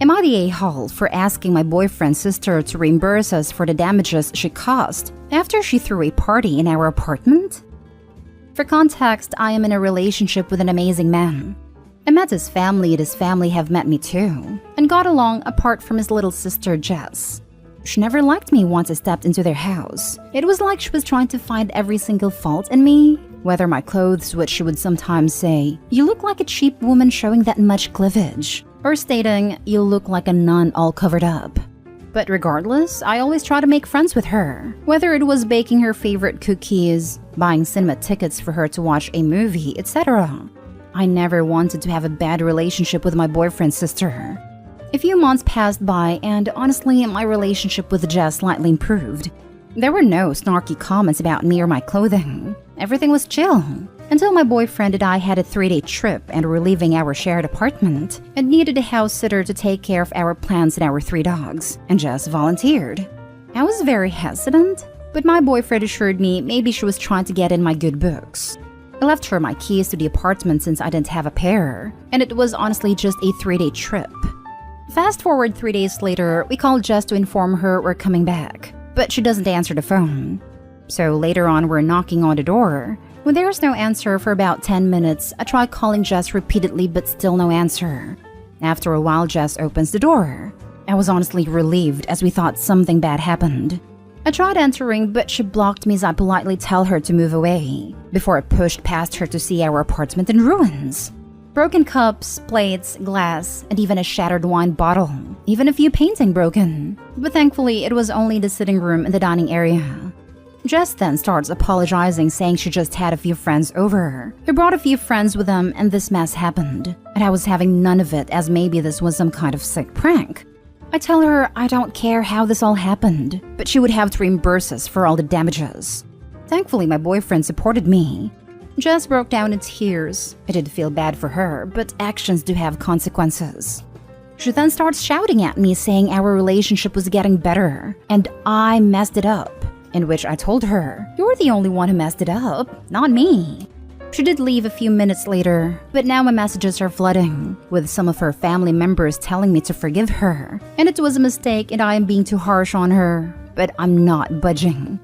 Am I the a-hole for asking my boyfriend's sister to reimburse us for the damages she caused after she threw a party in our apartment? For context, I am in a relationship with an amazing man. I met his family and his family have met me too, and got along apart from his little sister Jess. She never liked me once I stepped into their house. It was like she was trying to find every single fault in me, whether my clothes, which she would sometimes say, "You look like a cheap woman showing that much cleavage," or stating, "You look like a nun all covered up." But regardless, I always try to make friends with her, whether it was baking her favorite cookies, buying cinema tickets for her to watch a movie, etc. I never wanted to have a bad relationship with my boyfriend's sister. A few months passed by, and honestly, my relationship with Jess slightly improved. There were no snarky comments about me or my clothing. Everything was chill. Until my boyfriend and I had a 3-day trip and were leaving our shared apartment and needed a house sitter to take care of our plants and our 3 dogs, and Jess volunteered. I was very hesitant, but my boyfriend assured me maybe she was trying to get in my good books. I left her my keys to the apartment since I didn't have a pair, and it was honestly just a 3-day trip. Fast forward 3 days later, we called Jess to inform her we're coming back, but she doesn't answer the phone. So later on, we're knocking on the door. When there's no answer for about 10 minutes, I try calling Jess repeatedly but still no answer. After a while, Jess opens the door. I was honestly relieved as we thought something bad happened. I tried entering, but she blocked me as I politely tell her to move away, before I pushed past her to see our apartment in ruins. Broken cups, plates, glass, and even a shattered wine bottle. Even a few painting broken. But thankfully, it was only the sitting room and the dining area. Jess then starts apologizing, saying she just had a few friends over. He brought a few friends with him and this mess happened. And I was having none of it, as maybe this was some kind of sick prank. I tell her I don't care how this all happened, but she would have to reimburse us for all the damages. Thankfully, my boyfriend supported me. Jess broke down in tears. I did feel bad for her, but actions do have consequences. She then starts shouting at me, saying our relationship was getting better, and I messed it up. In which I told her, "You're the only one who messed it up, not me." She did leave a few minutes later, but now my messages are flooding, with some of her family members telling me to forgive her, and it was a mistake and I am being too harsh on her, but I'm not budging.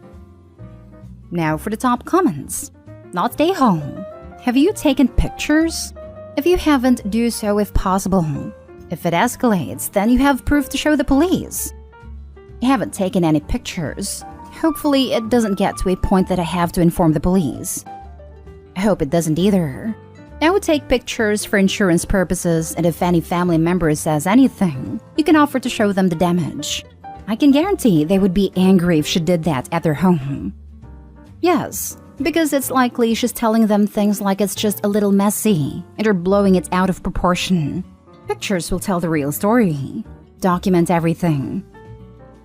Now for the top comments. Not stay home. Have you taken pictures? If you haven't, do so if possible. If it escalates, then you have proof to show the police. I haven't taken any pictures. Hopefully, it doesn't get to a point that I have to inform the police. I hope it doesn't either. I would take pictures for insurance purposes, and if any family member says anything, you can offer to show them the damage. I can guarantee they would be angry if she did that at their home. Yes, because it's likely she's telling them things like it's just a little messy, and are blowing it out of proportion. Pictures will tell the real story. Document everything.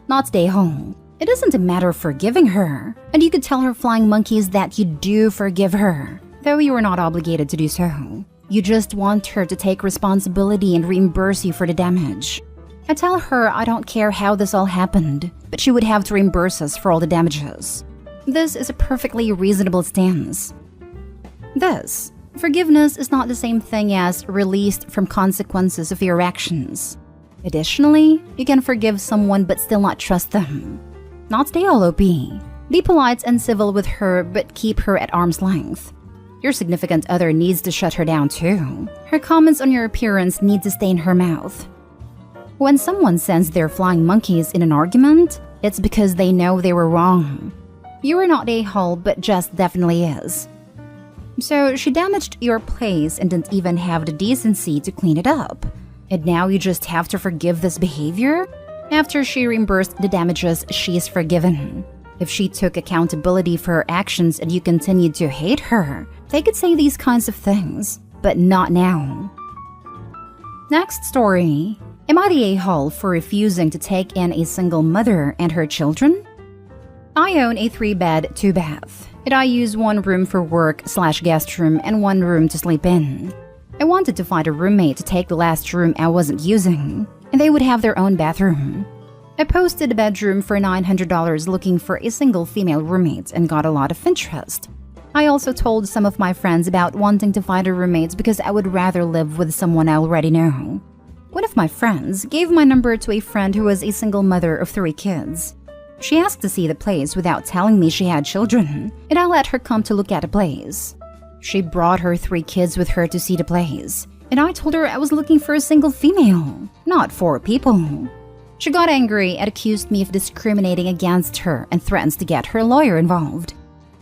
Not stay home. It isn't a matter of forgiving her, and you could tell her flying monkeys that you do forgive her, though you are not obligated to do so. You just want her to take responsibility and reimburse you for the damage. I tell her I don't care how this all happened, but she would have to reimburse us for all the damages. This is a perfectly reasonable stance. Thus, forgiveness is not the same thing as released from consequences of your actions. Additionally, you can forgive someone but still not trust them. Not stay all OP. Be polite and civil with her, but keep her at arm's length. Your significant other needs to shut her down too. Her comments on your appearance need to stay in her mouth. When someone sends their flying monkeys in an argument, it's because they know they were wrong. You are not a-hole, but Jess definitely is. So she damaged your place and didn't even have the decency to clean it up. And now you just have to forgive this behavior? After she reimbursed the damages, she is forgiven. If she took accountability for her actions and you continued to hate her, they could say these kinds of things, but not now. Next story. Am I the a-hole for refusing to take in a single mother and her children? I own a 3-bed, 2-bath, and I use one room for work/guest room and one room to sleep in. I wanted to find a roommate to take the last room I wasn't using, and they would have their own bathroom. I posted a bedroom for $900 looking for a single female roommate and got a lot of interest. I also told some of my friends about wanting to find a roommate because I would rather live with someone I already know. One of my friends gave my number to a friend who was a single mother of 3 kids. She asked to see the place without telling me she had children, and I let her come to look at the place. She brought her 3 kids with her to see the place, and I told her I was looking for a single female, not 4 people. She got angry and accused me of discriminating against her and threatens to get her lawyer involved.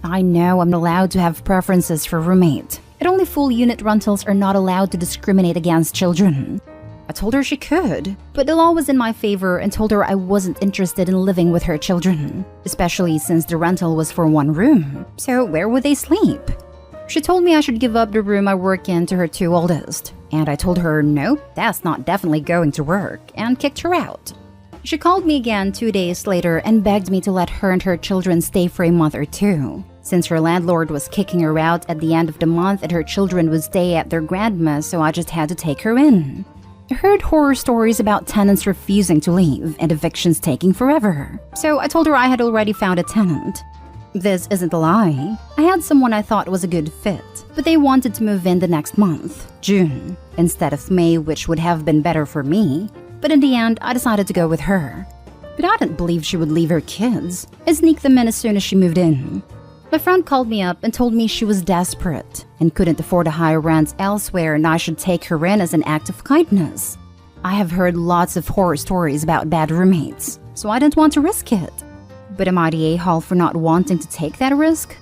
I know I'm not allowed to have preferences for roommate, and only full unit rentals are not allowed to discriminate against children. I told her she could, but the law was in my favor and told her I wasn't interested in living with her children, especially since the rental was for 1 room, so where would they sleep? She told me I should give up the room I work in to her 2 oldest, and I told her no, that's not definitely going to work, and kicked her out. She called me again 2 days later and begged me to let her and her children stay for a month or 2, since her landlord was kicking her out at the end of the month and her children would stay at their grandma's, so I just had to take her in. I heard horror stories about tenants refusing to leave and evictions taking forever, so I told her I had already found a tenant. This isn't a lie. I had someone I thought was a good fit, but they wanted to move in the next month, June, instead of May, which would have been better for me. But in the end, I decided to go with her. But I didn't believe she would leave her kids and sneak them in as soon as she moved in. My friend called me up and told me she was desperate and couldn't afford a higher rent elsewhere and I should take her in as an act of kindness. I have heard lots of horror stories about bad roommates, so I didn't want to risk it. But am I the a-hole for not wanting to take that risk?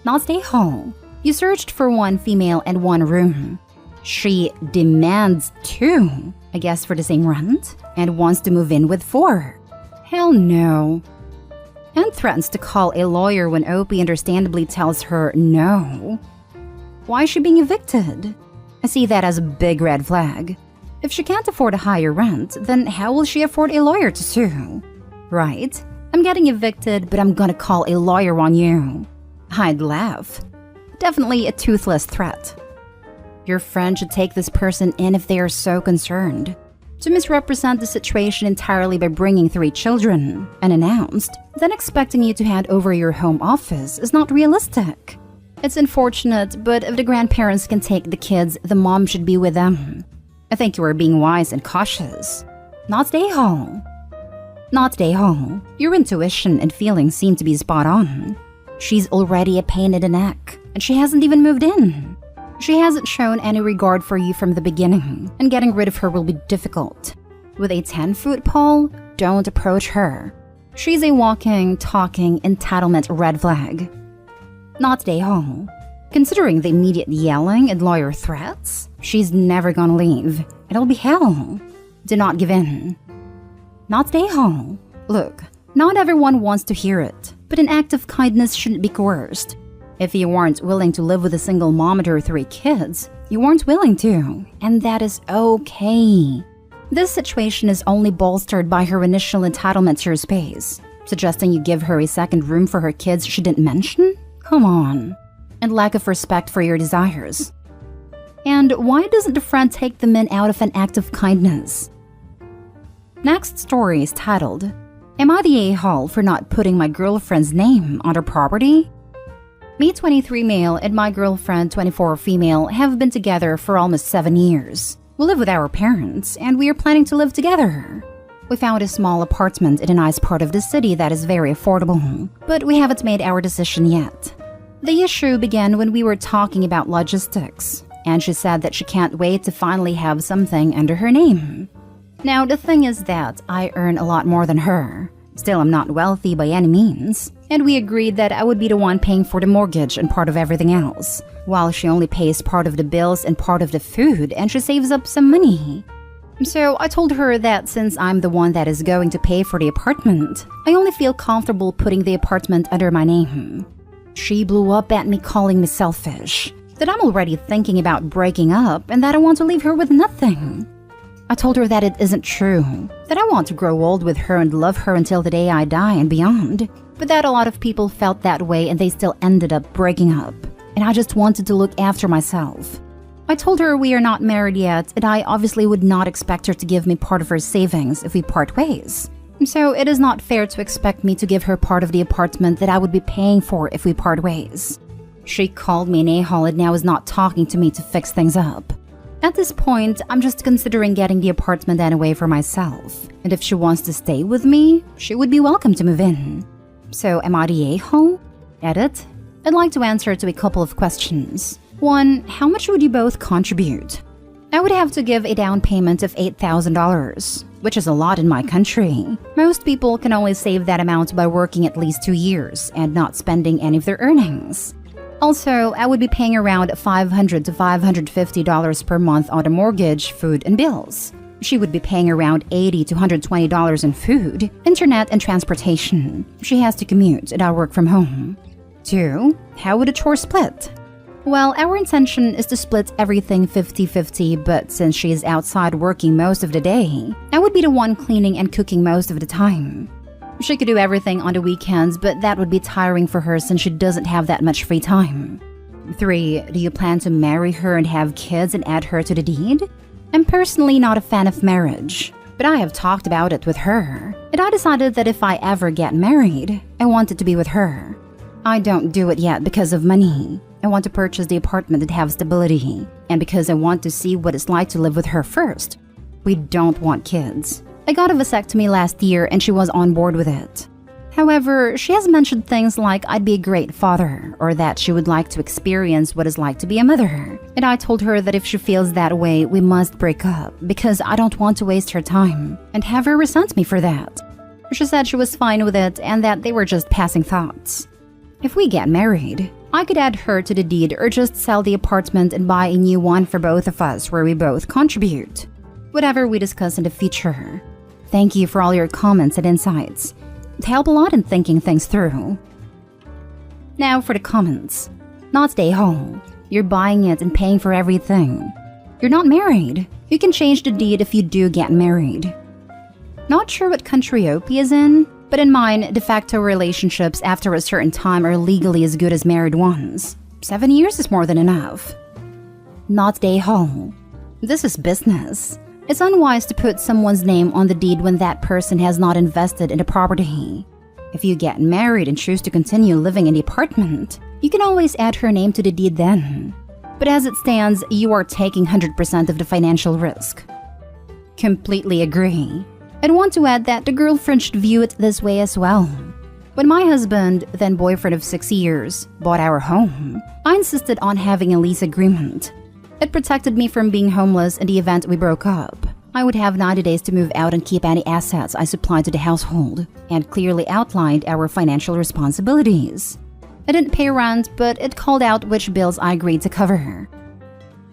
Not the a-hole. You searched for 1 female and 1 room. She demands 2, I guess for the same rent, and wants to move in with 4. Hell no. And threatens to call a lawyer when Opie understandably tells her no. Why is she being evicted? I see that as a big red flag. If she can't afford a higher rent, then how will she afford a lawyer to sue? Right? I'm getting evicted, but I'm gonna call a lawyer on you. I'd laugh. Definitely a toothless threat. Your friend should take this person in if they are so concerned. To misrepresent the situation entirely by bringing 3 children, unannounced, then expecting you to hand over your home office is not realistic. It's unfortunate, but if the grandparents can take the kids, the mom should be with them. I think you are being wise and cautious. Not stay home. Not stay home. Your intuition and feelings seem to be spot on. She's already a pain in the neck, and she hasn't even moved in. She hasn't shown any regard for you from the beginning, and getting rid of her will be difficult. With a 10-foot pole, don't approach her. She's a walking, talking, entitlement red flag. Not stay home. Considering the immediate yelling and lawyer threats, she's never gonna leave. It'll be hell. Do not give in. Not stay home. Look, not everyone wants to hear it, but an act of kindness shouldn't be coerced. If you weren't willing to live with a single mom and her 3 kids, you weren't willing to, and that is okay. This situation is only bolstered by her initial entitlement to your space, suggesting you give her a second room for her kids she didn't mention? Come on. And lack of respect for your desires. And why doesn't the friend take them in out of an act of kindness? Next story is titled, Am I the a-hole for not putting my girlfriend's name on her property? Me, 23 male, and my girlfriend, 24 female, have been together for almost 7 years. We live with our parents, and we are planning to live together. We found a small apartment in a nice part of the city that is very affordable, but we haven't made our decision yet. The issue began when we were talking about logistics, and she said that she can't wait to finally have something under her name. Now, the thing is that I earn a lot more than her. Still, I'm not wealthy by any means, and we agreed that I would be the one paying for the mortgage and part of everything else, while she only pays part of the bills and part of the food, and she saves up some money. So I told her that since I'm the one that is going to pay for the apartment, I only feel comfortable putting the apartment under my name. She blew up at me calling me selfish, that I'm already thinking about breaking up and that I want to leave her with nothing. I told her that it isn't true, that I want to grow old with her and love her until the day I die and beyond, but that a lot of people felt that way and they still ended up breaking up, and I just wanted to look after myself. I told her we are not married yet, and I obviously would not expect her to give me part of her savings if we part ways. So it is not fair to expect me to give her part of the apartment that I would be paying for if we part ways. She called me an a-hole and now is not talking to me to fix things up. At this point, I'm just considering getting the apartment anyway for myself. And if she wants to stay with me, she would be welcome to move in. So am I the a-hole? Edit. I'd like to answer to a couple of questions. 1. How much would you both contribute? I would have to give a down payment of $8,000, which is a lot in my country. Most people can only save that amount by working at least 2 years and not spending any of their earnings. Also, I would be paying around $500 to $550 per month on a mortgage, food, and bills. She would be paying around $80 to $120 in food, internet, and transportation. She has to commute and I work from home. 2. How would a chore split? Well, our intention is to split everything 50-50, but since she is outside working most of the day, I would be the one cleaning and cooking most of the time. She could do everything on the weekends, but that would be tiring for her since she doesn't have that much free time. 3. Do you plan to marry her and have kids and add her to the deed? I'm personally not a fan of marriage, but I have talked about it with her, and I decided that if I ever get married, I wanted to be with her. I don't do it yet because of money. I want to purchase the apartment and have stability, and because I want to see what it's like to live with her first. We don't want kids. I got a vasectomy last year and she was on board with it. However, she has mentioned things like I'd be a great father or that she would like to experience what it's like to be a mother. And I told her that if she feels that way, we must break up because I don't want to waste her time and have her resent me for that. She said she was fine with it and that they were just passing thoughts. If we get married, I could add her to the deed or just sell the apartment and buy a new one for both of us where we both contribute. Whatever we discuss in the future. Thank you for all your comments and insights. It helped a lot in thinking things through. Now for the comments. Not stay home. You're buying it and paying for everything. You're not married. You can change the deed if you do get married. Not sure what country OP is in, but in mine, de facto relationships after a certain time are legally as good as married ones. 7 years is more than enough. Not stay home. This is business. It's unwise to put someone's name on the deed when that person has not invested in the property. If you get married and choose to continue living in the apartment, you can always add her name to the deed then. But as it stands, you are taking 100% of the financial risk. Completely agree. I'd want to add that the girlfriend should view it this way as well. When my husband, then boyfriend of 6 years, bought our home, I insisted on having a lease agreement. It protected me from being homeless in the event we broke up. I would have 90 days to move out and keep any assets I supplied to the household, and clearly outlined our financial responsibilities. I didn't pay rent, but it called out which bills I agreed to cover.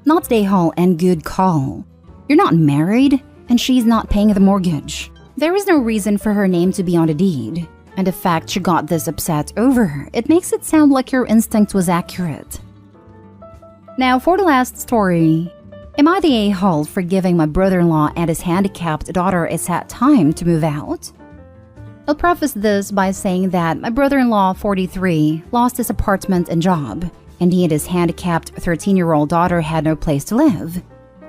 Not stay home and good call. You're not married, and she's not paying the mortgage. There is no reason for her name to be on the deed, and the fact she got this upset over, it makes it sound like your instinct was accurate. Now for the last story. Am I the a-hole for giving my brother-in-law and his handicapped daughter a sad time to move out? I'll preface this by saying that my brother-in-law, 43, lost his apartment and job, and he and his handicapped 13-year-old daughter had no place to live.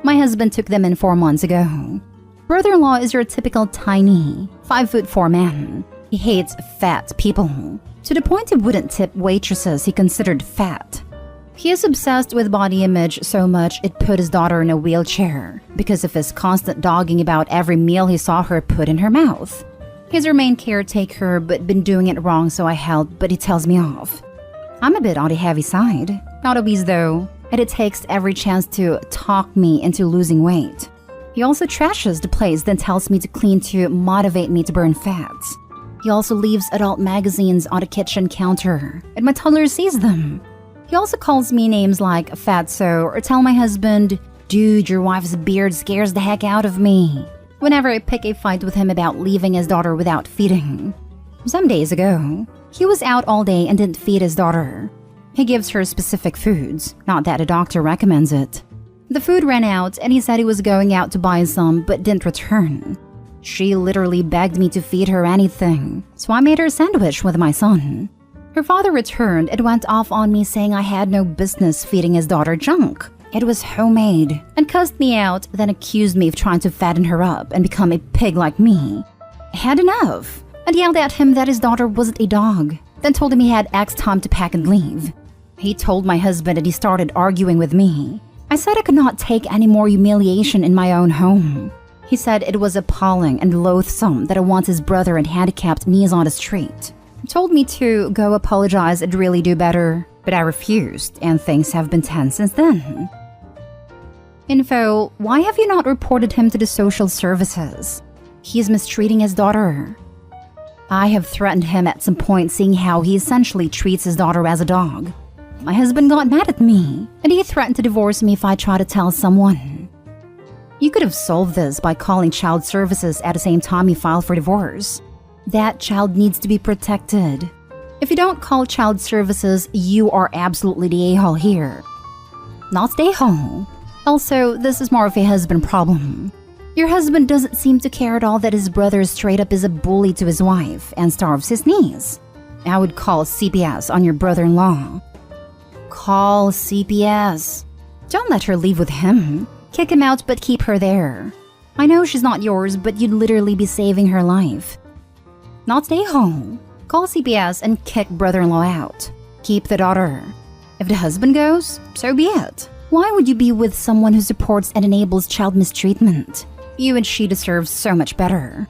My husband took them in 4 months ago. Brother-in-law is your typical tiny, 5'4" man. He hates fat people, to the point he wouldn't tip waitresses he considered fat. He is obsessed with body image so much it put his daughter in a wheelchair because of his constant dogging about every meal he saw her put in her mouth. He's her main caretaker but been doing it wrong, so I help, but he tells me off. I'm a bit on the heavy side. Not obese though, and it takes every chance to talk me into losing weight. He also trashes the place, then tells me to clean to motivate me to burn fats. He also leaves adult magazines on the kitchen counter, and my toddler sees them. He also calls me names like fatso or tell my husband, "Dude, your wife's beard scares the heck out of me," whenever I pick a fight with him about leaving his daughter without feeding. Some days ago, he was out all day and didn't feed his daughter. He gives her specific foods, not that a doctor recommends it. The food ran out and he said he was going out to buy some but didn't return. She literally begged me to feed her anything, so I made her a sandwich with my son. Her father returned and went off on me saying I had no business feeding his daughter junk. It was homemade, and cussed me out, then accused me of trying to fatten her up and become a pig like me. I had enough, and yelled at him that his daughter wasn't a dog, then told him he had X time to pack and leave. He told my husband and he started arguing with me. I said I could not take any more humiliation in my own home. He said it was appalling and loathsome that I want his brother and handicapped niece on the street. He told me to go apologize and really do better, but I refused, and things have been tense since then. Info: why have you not reported him to the social services? He is mistreating his daughter. I have threatened him at some point, seeing how he essentially treats his daughter as a dog. My husband got mad at me, and he threatened to divorce me if I try to tell someone. You could have solved this by calling child services at the same time you filed for divorce. That child needs to be protected. If you don't call child services, you are absolutely the a-hole here. Not the a-hole. Also, this is more of a husband problem. Your husband doesn't seem to care at all that his brother straight up is a bully to his wife and starves his niece. I would call CPS on your brother-in-law. Call CPS. Don't let her leave with him. Kick him out, but keep her there. I know she's not yours, but you'd literally be saving her life. Not stay home. Call CPS and kick brother-in-law out. Keep the daughter. If the husband goes, so be it. Why would you be with someone who supports and enables child mistreatment? You and she deserve so much better.